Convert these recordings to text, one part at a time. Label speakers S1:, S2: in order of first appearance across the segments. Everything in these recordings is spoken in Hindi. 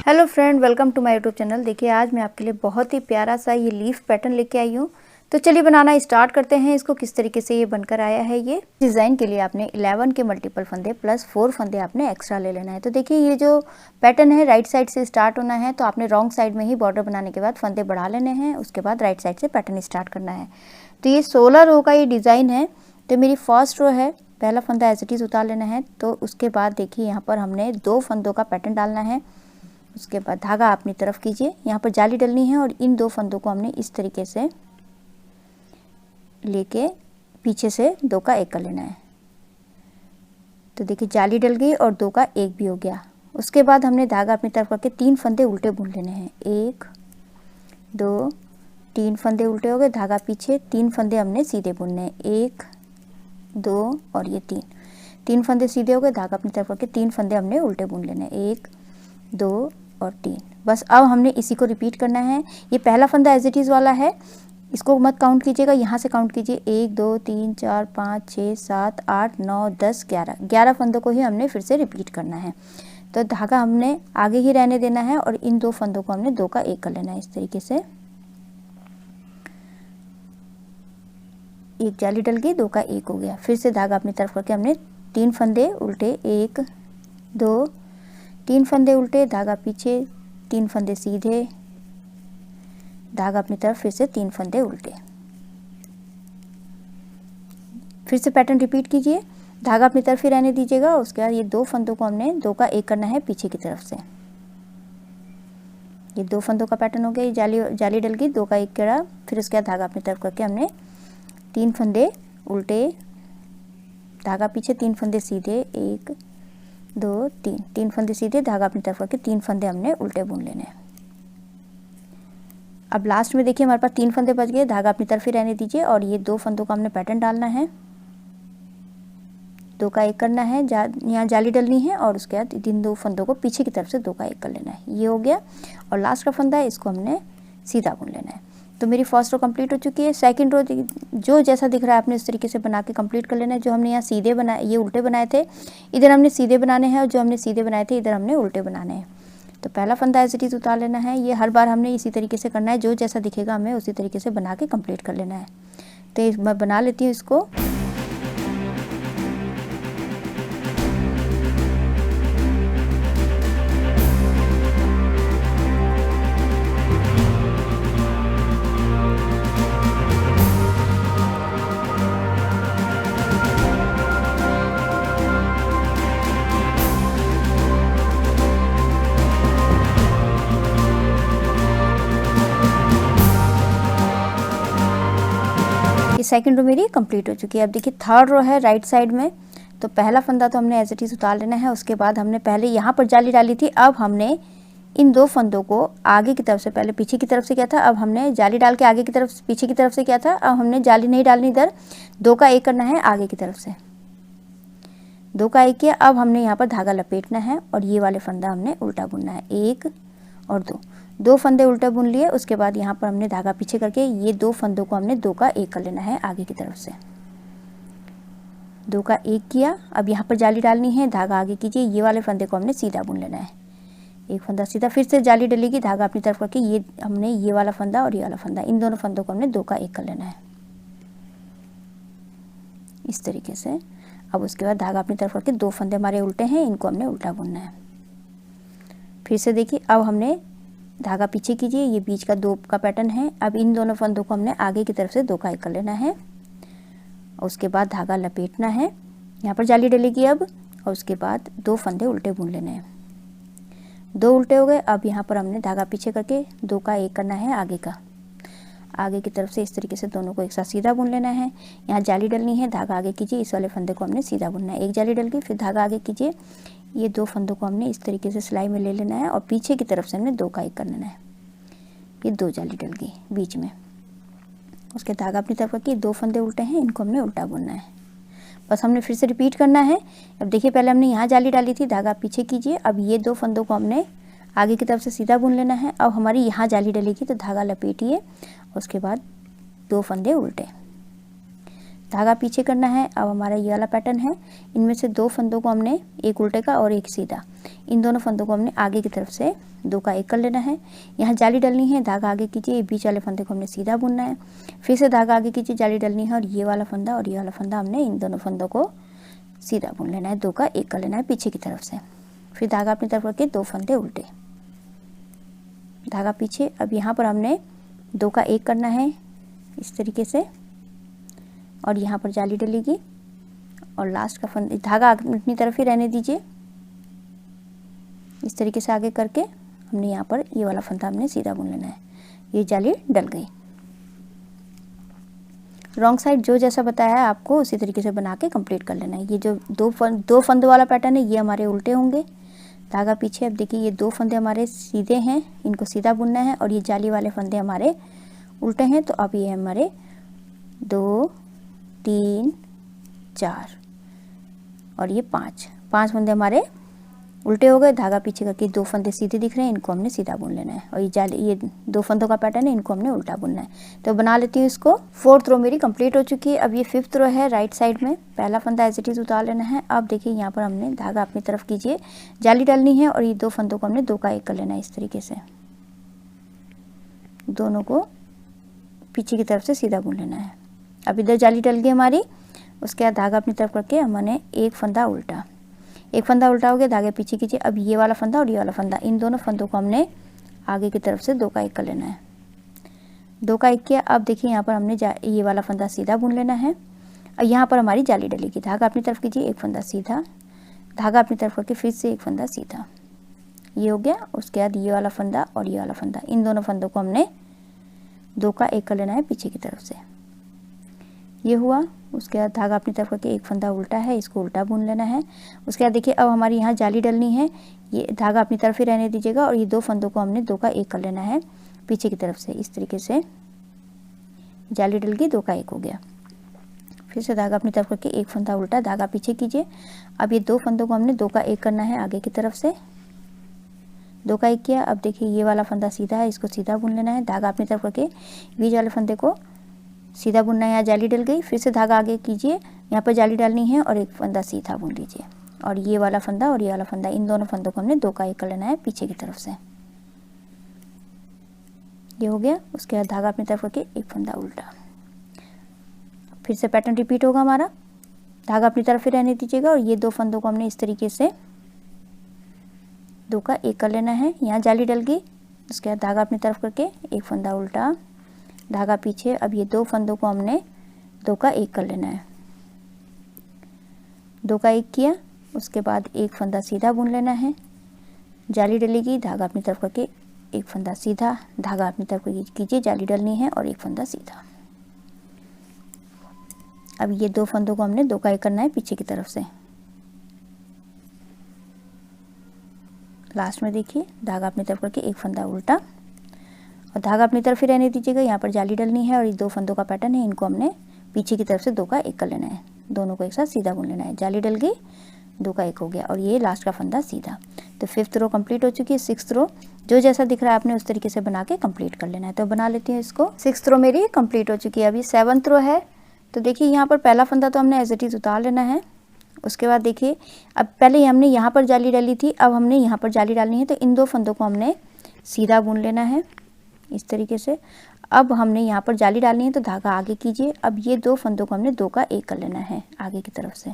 S1: Hello friend, welcome to my YouTube channel. देखिए आज मैं आपके लिए बहुत ही प्यारा सा ये लीफ पैटर्न लेके आई हूँ। तो चलिए बनाना स्टार्ट करते हैं। इसको किस तरीके से ये बनकर आया है। ये डिज़ाइन के लिए आपने 11 के मल्टीपल फंदे प्लस 4 फंदे आपने एक्स्ट्रा ले लेना है। तो देखिए ये जो पैटर्न है राइट साइड से स्टार्ट होना है, तो आपने रॉन्ग साइड में ही बॉर्डर बनाने के बाद फंदे बढ़ा लेने हैं। उसके बाद राइट साइड से पैटर्न स्टार्ट करना है। तो ये 16 रो का ये डिज़ाइन है। तो मेरी फर्स्ट रो है, पहला फंदा एज इट इज़ उतार लेना है। तो उसके बाद देखिए यहाँ पर हमने 2 फंदों का पैटर्न डालना है। उसके बाद धागा अपनी तरफ कीजिए, यहाँ पर जाली डलनी है और इन 2 फंदों को हमने इस तरीके से लेके पीछे से 2 का 1 कर लेना है। तो देखिए जाली डल गई और 2 का 1 भी हो गया। उसके बाद हमने धागा अपनी तरफ करके 3 फंदे उल्टे बुन लेने हैं। 1 2 3 फंदे उल्टे हो गए, धागा पीछे, 3 फंदे हमने सीधे बुनने हैं। 1 2 और ये 3 फंदे सीधे हो गए, धागा अपनी तरफ करके 3 फंदे हमने उल्टे बुन लेने हैं। 1 2 और 3। बस अब हमने इसी को रिपीट करना है। ये पहला फंदा एज इट इज़ वाला है, इसको मत काउंट कीजिएगा, यहाँ से काउंट कीजिए। 1 2 3 4 5 6 7 8 9 10 11 फंदों को ही हमने फिर से रिपीट करना है। तो धागा हमने आगे ही रहने देना है और इन 2 फंदों को हमने 2 का 1 कर लेना है। इस तरीके से एक जाली डल गई, 2 का 1 हो गया। फिर से धागा अपनी तरफ करके हमने 3 फंदे उल्टे, 1 2 3 फंदे उल्टे, धागा पीछे, 3 फंदे सीधे, धागा अपनी तरफ, फिर से 3 फंदे उल्टे। फिर से पैटर्न रिपीट कीजिए, धागा अपनी तरफ ही रहने दीजिएगा। उसके बाद ये 2 फंदों को हमने 2 का 1 करना है पीछे की तरफ से। ये 2 फंदों का पैटर्न हो गया। ये जाली डल गई, 2 का 1 करा। फिर उसके बाद धागा अपनी तरफ करके हमने 3 फंदे उल्टे, धागा पीछे, 3 फंदे सीधे, 1 2 3 फंदे सीधे, धागा अपनी तरफ करके 3 फंदे हमने उल्टे बुन लेने हैं। अब लास्ट में देखिए हमारे पास 3 फंदे बच गए, धागा अपनी तरफ ही रहने दीजिए और ये 2 फंदों का हमने पैटर्न डालना है। 2 का 1 करना है, यहाँ जाली डलनी है और उसके बाद इन 2 फंदों को पीछे की तरफ से 2 का 1 कर लेना है। ये हो गया। और लास्ट का फंदा है, इसको हमने सीधा बुन लेना है। तो मेरी फर्स्ट रो कंप्लीट हो चुकी है। सेकंड रो जो जैसा दिख रहा है आपने इस तरीके से बना के कंप्लीट कर लेना है। जो हमने यहाँ सीधे बनाए, ये उल्टे बनाए थे, इधर हमने सीधे बनाने हैं, और जो हमने सीधे बनाए थे इधर हमने उल्टे बनाने हैं। तो पहला फंदा एज इट इज़ उतार लेना है। ये हर बार हमने इसी तरीके से करना है, जो जैसा दिखेगा हमें उसी तरीके से बना के कंप्लीट कर लेना है। तो मैं बना लेती हूँ इसको। सेकंड रो मेरी कंप्लीट हो चुकी है। अब देखिए थर्ड रो है राइट साइड में। तो पहला फंदा तो हमने एज इट इज़ उतार लेना है। उसके बाद हमने पहले यहाँ पर जाली डाली थी, अब हमने इन 2 फंदों को आगे की तरफ से, पहले पीछे की तरफ से किया था, अब हमने जाली डाल के आगे की तरफ, पीछे की तरफ से किया था, अब हमने जाली नहीं डालनी, इधर 2 का 1 करना है आगे की तरफ से। 2 का 1 किया। अब हमने यहाँ पर धागा लपेटना है और ये वाले फंदा हमने उल्टा बुनना है। 1 और 2 फंदे उल्टा बुन लिए। उसके बाद यहाँ पर हमने धागा पीछे करके ये 2 फंदों को हमने 2 का 1 कर लेना है आगे की तरफ से। 2 का 1 किया। अब यहाँ पर जाली डालनी है, धागा आगे कीजिए, ये वाले फंदे को हमने सीधा बुन लेना है। 1 फंदा सीधा, फिर से जाली डलेगी, धागा अपनी तरफ करके ये हमने ये वाला फंदा और ये वाला फंदा, इन दोनों फंदों को हमने 2 का 1 कर लेना है इस तरीके से। अब उसके बाद धागा अपनी तरफ करके 2 फंदे हमारे उल्टे हैं, इनको हमने उल्टा बुनना है। फिर से देखिए, अब हमने धागा पीछे कीजिए, ये बीच का 2 का पैटर्न है। अब इन दोनों फंदों को हमने आगे की तरफ से 2 का 1 कर लेना है। उसके बाद धागा लपेटना है, यहाँ पर जाली डलेगी अब, और उसके बाद 2 फंदे उल्टे बुन लेने हैं। 2 उल्टे हो गए। अब यहाँ पर हमने धागा पीछे करके 2 का 1 करना है आगे का, आगे की तरफ से इस तरीके से दोनों को एक साथ सीधा बुन लेना है। यहाँ जाली डलनी है, धागा आगे कीजिए, इस वाले फंदे को हमने सीधा बुनना है। एक जाली डल गई, फिर धागा आगे कीजिए, ये 2 फंदों को हमने इस तरीके से सिलाई में ले लेना है और पीछे की तरफ से हमने 2 का 1 कर लेना है। ये 2 जाली डल गई बीच में। उसके धागा अपनी तरफ करके 2 फंदे उल्टे हैं, इनको हमने उल्टा बुनना है। बस हमने फिर से रिपीट करना है। अब देखिए पहले हमने यहाँ जाली डाली थी, धागा पीछे कीजिए, अब ये 2 फंदों को हमने आगे की तरफ से सीधा बुन लेना है। अब हमारी यहाँ जाली डलेगी, तो धागा लपेटिए, उसके बाद 2 फंदे उल्टे। धागा पीछे करना है। अब हमारा ये वाला पैटर्न है, इनमें से 2 फंदों को हमने, एक उल्टे का और एक सीधा, इन दोनों फंदों को हमने आगे की तरफ से 2 का 1 कर लेना है। यहाँ जाली डलनी है, धागा आगे कीजिए, बीच वाले फंदे को हमने सीधा बुनना है। फिर से धागा आगे कीजिए, जाली डलनी है और ये वाला फंदा और ये वाला फंदा हमने इन दोनों फंदों को सीधा बुन लेना है, 2 का 1 कर लेना है पीछे की तरफ से। फिर धागा अपनी तरफ रख के 2 फंदे उल्टे, धागा पीछे। अब यहाँ पर हमने 2 का 1 करना है इस तरीके से, और यहाँ पर जाली डलेगी और लास्ट का फंदा, धागा अपनी तरफ ही रहने दीजिए। इस तरीके से आगे करके हमने यहाँ पर ये वाला फंदा हमने सीधा बुन लेना है। ये जाली डल गई। रॉन्ग साइड जो जैसा बताया है आपको उसी तरीके से बना के कंप्लीट कर लेना है। ये जो दो फंदों वाला पैटर्न है ये हमारे उल्टे होंगे, धागा पीछे। अब देखिए ये 2 फंदे हमारे सीधे हैं, इनको सीधा बुनना है, और ये जाली वाले फंदे हमारे उल्टे हैं। तो अब ये हमारे 2 3 4 और ये 5 फंदे हमारे उल्टे हो गए। धागा पीछे करके 2 फंदे सीधे दिख रहे हैं, इनको हमने सीधा बुन लेना है। और ये जाली, ये 2 फंदों का पैटर्न है, इनको हमने उल्टा बुनना है। तो बना लेती हूँ इसको। 4th रो मेरी कंप्लीट हो चुकी है। अब ये 5th रो है, राइट साइड में पहला फंदा एज इट इज उतार लेना है। अब देखिए यहाँ पर हमने धागा अपनी तरफ कीजिए, जाली डालनी है और ये 2 फंदों को हमने 2 का 1 कर लेना है इस तरीके से। दोनों को पीछे की तरफ से सीधा बुन लेना है। अब इधर जाली डल गई हमारी, उसके बाद धागा अपनी तरफ करके हमने एक फंदा उल्टा हो गया, धागे पीछे कीजिए। अब ये वाला फंदा और ये वाला फंदा, इन दोनों फंदों को हमने आगे की तरफ से 2 का 1 कर लेना है। 2 का 1 किया। अब देखिए यहाँ पर हमने ये वाला फंदा सीधा बुन लेना है और यहाँ पर हमारी जाली डलेगी। धागा अपनी तरफ कीजिए, एक फंदा सीधा, धागा अपनी तरफ करके फिर से एक फंदा सीधा, ये हो गया। उसके बाद ये वाला फंदा और ये वाला फंदा, इन दोनों फंदों को हमने 2 का 1 कर लेना है पीछे की तरफ से, ये हुआ। उसके बाद धागा अपनी तरफ करके एक फंदा उल्टा है, इसको उल्टा बुन लेना है। उसके बाद देखिए अब हमारी यहाँ जाली डलनी है, ये धागा अपनी तरफ ही रहने दीजिएगा और ये 2 फंदों को हमने 2 का 1 कर लेना है पीछे की तरफ से। इस तरीके से जाली डल गई, 2 का 1 हो गया। फिर से धागा अपनी तरफ करके एक फंदा उल्टा, धागा पीछे कीजिए। अब ये 2 फंदों को हमने 2 का 1 करना है आगे की तरफ से, 2 का 1 किया। अब देखिए ये वाला फंदा सीधा है, इसको सीधा बुन लेना है। धागा अपनी तरफ करके बीच वाले फंदे को सीधा बुनना है। यहाँ जाली डल गई, फिर से धागा आगे कीजिए, यहाँ पर जाली डालनी है और एक फंदा सीधा बुन लीजिए। और ये वाला फंदा और ये वाला फंदा, इन दोनों फंदों को हमने 2 का 1 कर लेना है पीछे की तरफ से, ये हो गया। उसके बाद धागा अपनी तरफ करके एक फंदा उल्टा, फिर से पैटर्न रिपीट होगा हमारा। धागा अपनी तरफ ही रहने दीजिएगा और ये 2 फंदों को हमने इस तरीके से 2 का 1 कर लेना है। यहाँ जाली डल गई, उसके बाद धागा अपनी तरफ करके एक फंदा उल्टा, धागा पीछे। अब ये 2 फंदों को हमने 2 का 1 कर लेना है, 2 का 1 किया। उसके बाद एक फंदा सीधा बुन लेना है, जाली डलेगी, धागा अपनी तरफ करके एक फंदा सीधा, धागा अपनी तरफ कीजिए, जाली डलनी है और एक फंदा सीधा। अब ये 2 फंदों को हमने 2 का 1 करना है पीछे की तरफ से। लास्ट में देखिए धागा अपनी तरफ करके एक फंदा उल्टा और धागा अपनी तरफ ही रहने दीजिएगा। यहाँ पर जाली डलनी है और ये 2 फंदों का पैटर्न है, इनको हमने पीछे की तरफ से 2 का 1 कर लेना है, दोनों को एक साथ सीधा बुन लेना है। जाली डल गई, 2 का 1 हो गया और ये लास्ट का फंदा सीधा। तो 5th रो कंप्लीट हो चुकी है। 6th रो जो जैसा दिख रहा है आपने उस तरीके से बना के कंप्लीट कर लेना है। तो बना लेती हूँ इसको। 6th रो मेरी कंप्लीट हो चुकी है। अभी 7th रो है। तो देखिए यहाँ पर पहला फंदा तो हमने एज इट इज उतार लेना है। उसके बाद देखिए अब पहले हमने यहाँ पर जाली डाली थी, अब हमने यहाँ पर जाली डालनी है। तो इन 2 फंदों को हमने सीधा बुन लेना है इस तरीके से। अब हमने यहाँ पर जाली डालनी है तो धागा आगे कीजिए। अब ये 2 फंदों को हमने 2 का 1 कर लेना है आगे की तरफ से,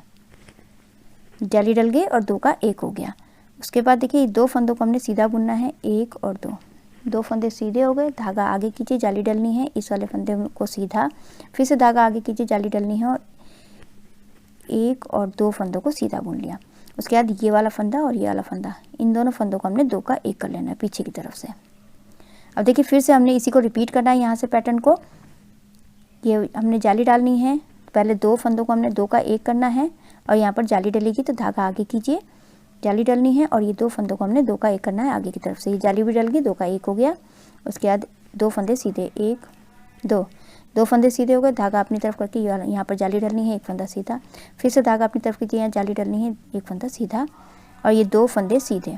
S1: जाली डल गई और 2 का 1 हो गया। उसके बाद देखिए 2 फंदों को हमने सीधा बुनना है, 1 और 2 फंदे सीधे हो गए, धागा आगे कीजिए, जाली डलनी है, इस वाले फंदे को सीधा, फिर से धागा आगे कीजिए, जाली डलनी है और 1 और 2 फंदों को सीधा बुन लिया। उसके बाद ये वाला फंदा और ये वाला फंदा, इन दोनों फंदों को हमने 2 का 1 कर लेना है पीछे की तरफ से। अब देखिए फिर से हमने इसी को रिपीट करना है। यहाँ से पैटर्न को, ये हमने जाली डालनी है, पहले 2 फंदों को हमने 2 का 1 करना है और यहाँ पर जाली डलेगी तो धागा आगे कीजिए, जाली डलनी है और ये 2 फंदों को हमने 2 का 1 करना है आगे की तरफ से। ये जाली भी डल गई, 2 का 1 हो गया। उसके बाद 2 फंदे सीधे, 1 2 फंदे सीधे हो गए, धागा अपनी तरफ करके यहाँ पर जाली डलनी है, एक फंदा सीधा, फिर से धागा अपनी तरफ कीजिए, यहाँ जाली डलनी है, एक फंदा सीधा और ये 2 फंदे सीधे,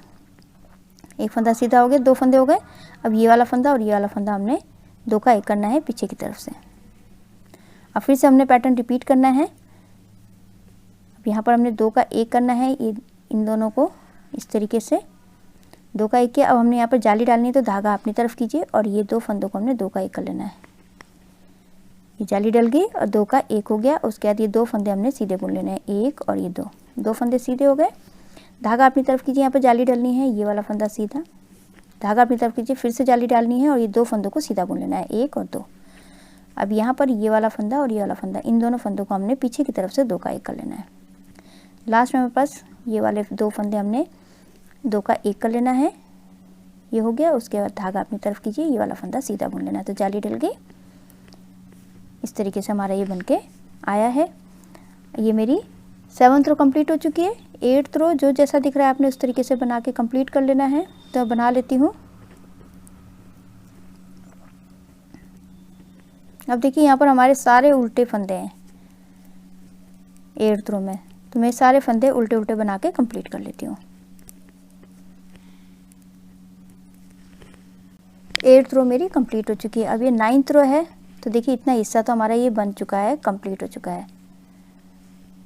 S1: एक फंदा सीधा हो गया, 2 फंदे हो गए। अब ये वाला फंदा और ये वाला फंदा हमने 2 का 1 करना है पीछे की तरफ से। अब फिर से हमने पैटर्न रिपीट करना है। अब यहाँ पर हमने 2 का 1 करना है, ये इन दोनों को इस तरीके से 2 का 1 किया। अब हमने यहाँ पर जाली डालनी है तो धागा अपनी तरफ कीजिए और ये 2 फंदों को हमने 2 का 1 कर लेना है। ये जाली डल गई और 2 का 1 हो गया। उसके बाद ये 2 फंदे हमने सीधे बुन लेने हैं, 1 और ये 2 फंदे सीधे हो गए। धागा अपनी तरफ कीजिए, यहाँ पर जाली डालनी है, ये वाला फंदा सीधा, धागा अपनी तरफ कीजिए, फिर से जाली डालनी है और ये 2 फंदों को सीधा बुन लेना है, 1 और 2। अब यहाँ पर ये वाला फंदा और ये वाला फंदा, इन दोनों फंदों को हमने पीछे की तरफ से 2 का 1 कर लेना है। लास्ट में हमारे पास ये वाले 2 फंदे हमने 2 का 1 कर लेना है, ये हो गया। उसके बाद धागा अपनी तरफ कीजिए, ये वाला फंदा सीधा बुन लेना है। तो जाली डल गई, इस तरीके से हमारा ये बनके आया है। ये मेरी 7th रो कंप्लीट हो चुकी है। 8th रो जो जैसा दिख रहा है आपने उस तरीके से बना के कंप्लीट कर लेना है। तो बना लेती हूँ। अब देखिए यहाँ पर हमारे सारे उल्टे फंदे हैं 8th रो में, तो मैं सारे फंदे उल्टे उल्टे बना के कंप्लीट कर लेती हूँ। 8th रो मेरी कंप्लीट हो चुकी है। अब ये 9th रो है, तो देखिए इतना हिस्सा तो हमारा ये बन चुका है, कंप्लीट हो चुका है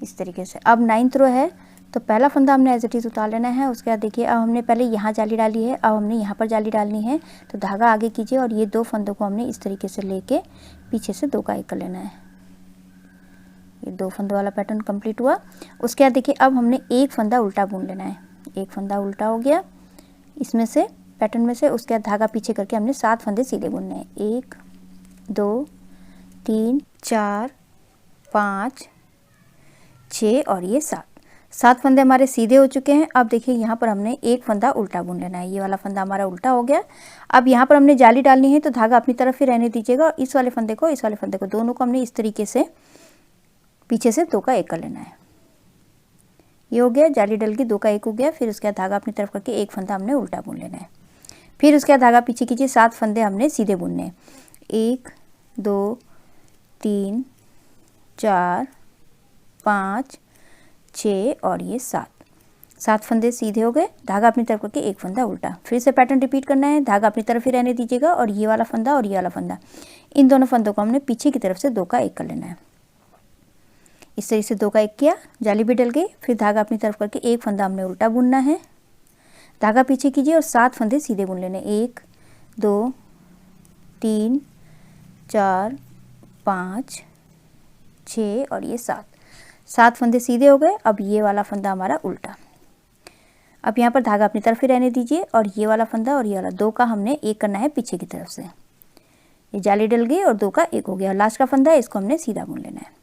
S1: इस तरीके से। अब 9th रो है, तो पहला फंदा हमने एज इट इज़ उतार लेना है। उसके बाद देखिए अब हमने पहले यहाँ जाली डाली है, अब हमने यहाँ पर जाली डालनी है। तो धागा आगे कीजिए और ये 2 फंदों को हमने इस तरीके से लेके पीछे से 2 का 1 कर लेना है। ये 2 फंदों वाला पैटर्न कंप्लीट हुआ। उसके बाद देखिए अब हमने एक फंदा उल्टा बुन लेना है। एक फंदा उल्टा हो गया इसमें से, पैटर्न में से। उसके बाद धागा पीछे करके हमने 7 फंदे सीधे बुनने हैं, 1 2 3 4 5 6 और ये 7 फंदे हमारे सीधे हो चुके हैं। अब देखिए यहाँ पर हमने एक फंदा उल्टा बुन लेना है, ये वाला फंदा हमारा उल्टा हो गया। अब यहाँ पर हमने जाली डालनी है, तो धागा अपनी तरफ ही रहने दीजिएगा और इस वाले फंदे को, इस वाले फंदे को, दोनों को हमने इस तरीके से पीछे से 2 का 1 कर लेना है। ये हो गया, जाली डल गई, 2 का 1 हो गया। फिर उसके बाद धागा अपनी तरफ करके एक फंदा हमने उल्टा बुन लेना है। फिर उसके बाद धागा पीछे कीजिए, 7 फंदे हमने सीधे बुनने हैं, 1 2 3 4 5 6 और ये 7 फंदे सीधे हो गए। धागा अपनी तरफ करके एक फंदा उल्टा। फिर से पैटर्न रिपीट करना है, धागा अपनी तरफ ही रहने दीजिएगा और ये वाला फंदा और ये वाला फंदा, इन दोनों फंदों को हमने पीछे की तरफ से 2 का 1 कर लेना है। इस तरीके से 2 का 1 किया, जाली भी डल गई। फिर धागा अपनी तरफ करके एक फंदा हमने उल्टा बुनना है, धागा पीछे कीजिए और 7 फंदे सीधे बुन लेने, 1 2 3 4 5 6 और ये 7 फंदे सीधे हो गए। अब ये वाला फंदा हमारा उल्टा। अब यहाँ पर धागा अपनी तरफ ही रहने दीजिए और ये वाला फंदा और ये वाला, 2 का हमने 1 करना है पीछे की तरफ से। ये जाली डल गई और 2 का 1 हो गया। लास्ट का फंदा है, इसको हमने सीधा बुन लेना है।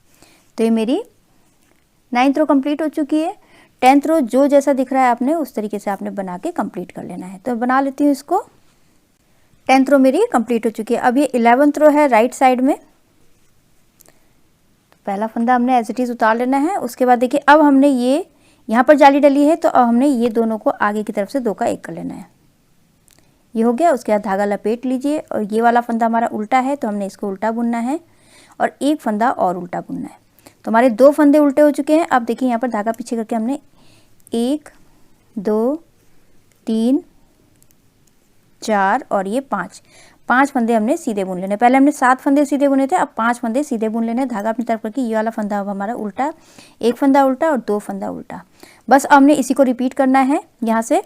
S1: तो ये मेरी 9th रो कंप्लीट हो चुकी है। 10th रो जो जैसा दिख रहा है आपने उस तरीके से आपने बना के कंप्लीट कर लेना है। तो बना लेती हूँ इसको। 10th रो मेरी कंप्लीट हो चुकी है। अब ये 11th रो है राइट साइड में। पहला फंदा हमने एज इट इज़ उतार लेना है। उसके बाद देखिए अब हमने ये यहाँ पर जाली डली है, तो अब हमने ये दोनों को आगे की तरफ से 2 का 1 कर लेना है। ये हो गया। उसके बाद धागा लपेट लीजिए और ये वाला फंदा हमारा उल्टा है, तो हमने इसको उल्टा बुनना है और एक फंदा और उल्टा बुनना है। तो हमारे 2 फंदे उल्टे हो चुके हैं। अब देखिए यहाँ पर धागा पीछे करके हमने 1 2 3 4 और ये 5 फंदे हमने सीधे बुन लेने। पहले हमने 7 फंदे सीधे बुने थे, अब 5 फंदे सीधे बुन लेने। धागा अपनी तरफ करके ये वाला फंदा अब हमारा उल्टा, एक फंदा उल्टा और 2 फंदा उल्टा। बस हमने इसी को रिपीट करना है। यहाँ से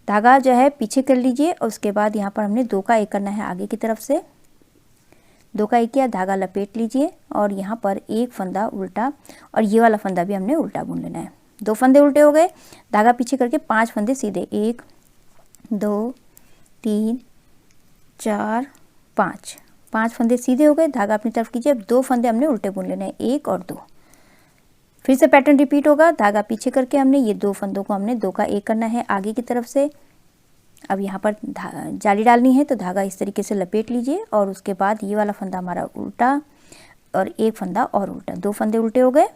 S1: धागा जो है पीछे कर लीजिए और उसके बाद यहाँ पर हमने 2 का 1 करना है आगे की तरफ से। 2 का 1 किया, धागा लपेट लीजिए और यहाँ पर एक फंदा उल्टा और ये वाला फंदा भी हमने उल्टा बुन लेना है। 2 फंदे उल्टे हो गए, धागा पीछे करके 5 फंदे सीधे, 1 2 3 4 5 फंदे सीधे हो गए। धागा अपनी तरफ कीजिए। अब 2 फंदे हमने उल्टे बुन लेने हैं, 1 और 2। फिर से पैटर्न रिपीट होगा। धागा पीछे करके हमने ये 2 फंदों को हमने 2 का 1 करना है आगे की तरफ से। अब यहाँ पर जाली डालनी है, तो धागा इस तरीके से लपेट लीजिए और उसके बाद ये वाला फंदा हमारा उल्टा और एक फंदा और उल्टा। 2 फंदे उल्टे हो गए,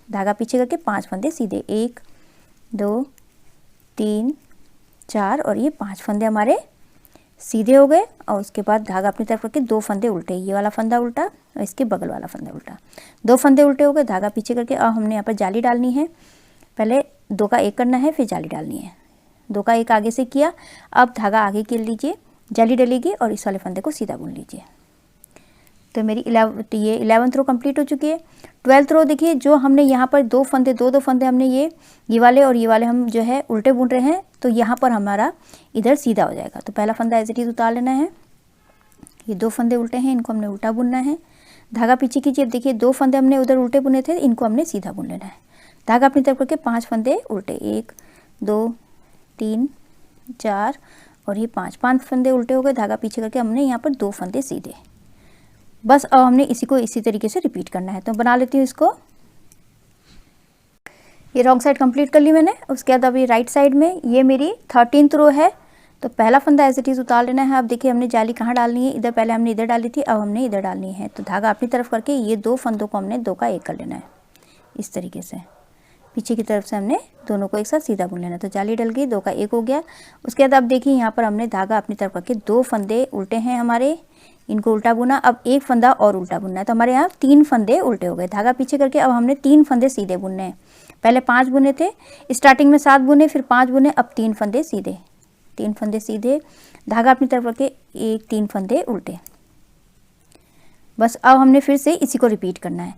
S1: धागा पीछे करके 5 फंदे सीधे, 1 2 3 4 और ये 5 फंदे हमारे सीधे हो गए। और उसके बाद धागा अपनी तरफ करके 2 फंदे उल्टे, ये वाला फंदा उल्टा और इसके बगल वाला फंदा उल्टा। 2 फंदे उल्टे हो गए, धागा पीछे करके अब हमने यहाँ पर जाली डालनी है। पहले 2 का 1 करना है, फिर जाली डालनी है। 2 का 1 आगे से किया, अब धागा आगे कर लीजिए, जाली डलेगी और इस वाले फंदे को सीधा बुन लीजिए। तो मेरी 11th रो कंप्लीट हो चुकी है। 12th रो देखिए, जो हमने यहाँ पर दो फंदे, दो फंदे हमने ये वाले और ये वाले हम जो है उल्टे बुन रहे हैं, तो यहाँ पर हमारा इधर सीधा हो जाएगा। तो पहला फंदा एज इट इज उतार लेना है। ये दो फंदे उल्टे हैं, इनको हमने उल्टा बुनना है। धागा पीछे कीजिए। अब देखिए, दो फंदे हमने उधर उल्टे बुने थे, इनको हमने सीधा बुन लेना है। धागा अपनी तरफ करके 5 फंदे उल्टे, 1 2 3 4 और ये 5 फंदे उल्टे हो गए। धागा पीछे करके हमने यहाँ पर 2 फंदे सीधे। बस अब हमने इसी को इसी तरीके से रिपीट करना है। तो बना लेती हूँ इसको। ये रॉन्ग साइड कंप्लीट कर ली मैंने। उसके बाद अभी राइट साइड में ये मेरी 13th रो है। तो पहला फंदा एज इट इज उतार लेना है। अब देखिए, हमने जाली कहाँ डालनी है, इधर पहले हमने इधर डाली थी, अब हमने इधर डालनी है। तो धागा अपनी तरफ करके ये 2 फंदों को हमने 2 का 1 कर लेना है, इस तरीके से। पीछे की तरफ से हमने दोनों को एक साथ सीधा बुन लेना। तो जाली डल गई, 2 का 1 हो गया। उसके बाद अब देखिए, यहाँ पर हमने धागा अपनी तरफ करके 2 फंदे उल्टे हैं हमारे, इनको उल्टा बुना। अब 1 फंदा और उल्टा बुनना है। तो हमारे यहाँ 3 फंदे उल्टे हो गए। धागा पीछे करके अब हमने 3 फंदे सीधे बुनने हैं। पहले 5 बुने थे, स्टार्टिंग में 7 बुने, फिर 5 बुने, अब 3 फंदे सीधे, 3 फंदे सीधे। धागा अपनी तरफ करके 3 फंदे उल्टे। बस अब हमने फिर से इसी को रिपीट करना है।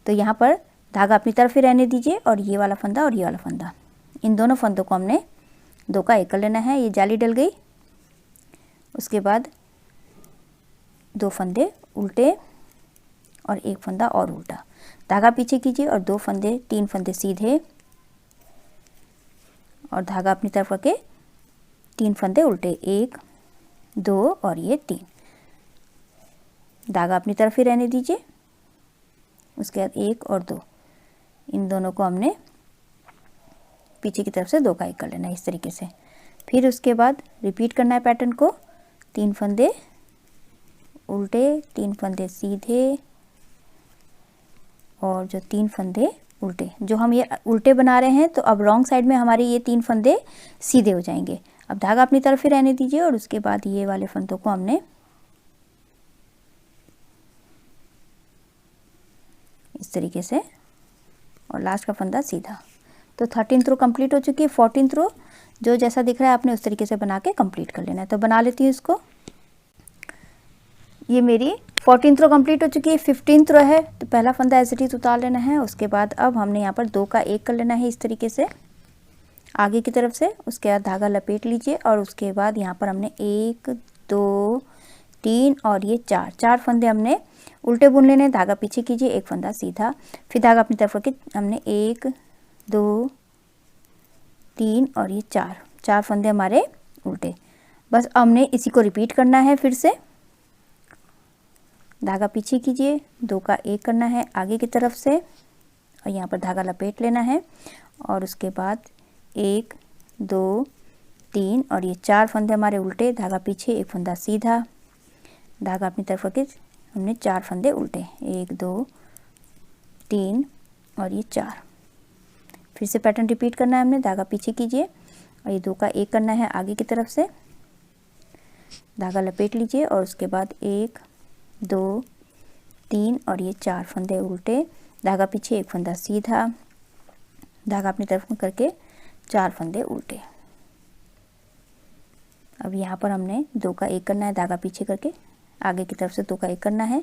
S1: तो यहाँ पर धागा अपनी तरफ ही रहने दीजिए और ये वाला फंदा और ये वाला फंदा, इन दोनों फंदों को हमने 2 का 1 कर लेना है। ये जाली डल गई। उसके बाद 2 फंदे उल्टे और 1 फंदा और उल्टा। धागा पीछे कीजिए और 2 फंदे, 3 फंदे सीधे और धागा अपनी तरफ करके 3 फंदे उल्टे, 1 2 और ये 3। धागा अपनी तरफ ही रहने दीजिए। उसके बाद 1 और 2, इन दोनों को हमने पीछे की तरफ से 2 का 1 कर लेना है, इस तरीके से। फिर उसके बाद रिपीट करना है पैटर्न को। 3 फंदे उल्टे, 3 फंदे सीधे और जो 3 फंदे उल्टे। जो हम ये उल्टे बना रहे हैं, तो अब रॉन्ग साइड में हमारे ये 3 फंदे सीधे हो जाएंगे। अब धागा अपनी तरफ ही रहने दीजिए और उसके बाद ये वाले फंदों को हमने इस तरीके से और लास्ट का फंदा सीधा। तो 13th रो कंप्लीट हो चुकी है। 14th रो जो जैसा दिख रहा है आपने उस तरीके से बना के कंप्लीट कर लेना है। तो बना लेती हूँ इसको। ये मेरी 14th रो कंप्लीट हो चुकी है। 15th रो है। तो पहला फंदा एज इट इज उतार लेना है। उसके बाद अब हमने यहाँ पर 2 का 1 कर लेना है, इस तरीके से आगे की तरफ से। उसके बाद धागा लपेट लीजिए और उसके बाद यहाँ पर हमने 1 2 3 और ये 4 फंदे हमने उल्टे बुन लेने। धागा पीछे कीजिए, 1 फंदा सीधा, फिर धागा अपनी तरफ करके हमने 1 2 3 और ये 4 फंदे हमारे उल्टे। बस हमने इसी को रिपीट करना है फिर से। धागा पीछे कीजिए, 2 का 1 करना है आगे की तरफ से और यहाँ पर धागा लपेट लेना है और उसके बाद 1 2 3 और ये 4 फंदे हमारे उल्टे। धागा पीछे, 1 फंदा सीधा, धागा अपनी तरफ करके हमने 4 फंदे उल्टे, 1 2 3 और ये 4। फिर से पैटर्न रिपीट करना है हमने। धागा पीछे कीजिए और ये 2 का 1 करना है आगे की तरफ से। धागा लपेट लीजिए और उसके बाद 1 2 3 और ये 4 फंदे उल्टे। धागा पीछे, 1 फंदा सीधा, धागा अपनी तरफ में करके 4 फंदे उल्टे। अब यहाँ पर हमने 2 का 1 करना है, धागा पीछे करके आगे की तरफ से 2 का 1 करना है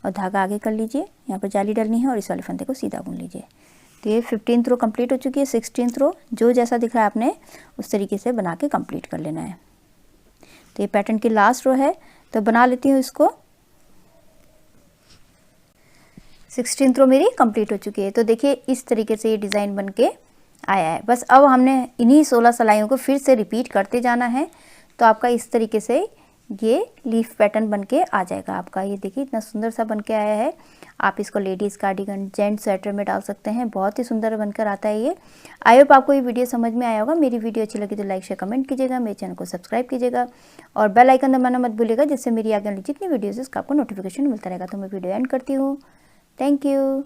S1: और धागा आगे कर लीजिए। यहाँ पर जाली डालनी है और इस वाले फंदे को सीधा बुन लीजिए। तो ये 15th रो कंप्लीट हो चुकी है। 16th रो जो जैसा दिख रहा है आपने उस तरीके से बना के कंप्लीट कर लेना है। तो ये पैटर्न की लास्ट रो है। तो बना लेती हूँ इसको। 16th रो मेरी कंप्लीट हो चुकी है। तो देखिए, इस तरीके से ये डिज़ाइन बन के आया है। बस अब हमने इन्हीं 16 सिलाइयों को फिर से रिपीट करते जाना है। तो आपका इस तरीके से ये लीफ पैटर्न बनके आ जाएगा आपका। ये देखिए, इतना सुंदर सा बनके आया है। आप इसको लेडीज़ कार्डिगन, जेंट्स स्वेटर में डाल सकते हैं। बहुत ही सुंदर बनकर आता है ये। आई होप आपको ये वीडियो समझ में आया होगा। मेरी वीडियो अच्छी लगी तो लाइक शेयर कमेंट कीजिएगा, मेरे चैनल को सब्सक्राइब कीजिएगा और बेल आइकन दबाना मत भूलिएगा, जिससे मेरी आगे वाली जितनी वीडियोज़ है उसका आपको नोटिफिकेशन मिलता रहेगा। तो मैं वीडियो एंड करती हूँ। Thank you.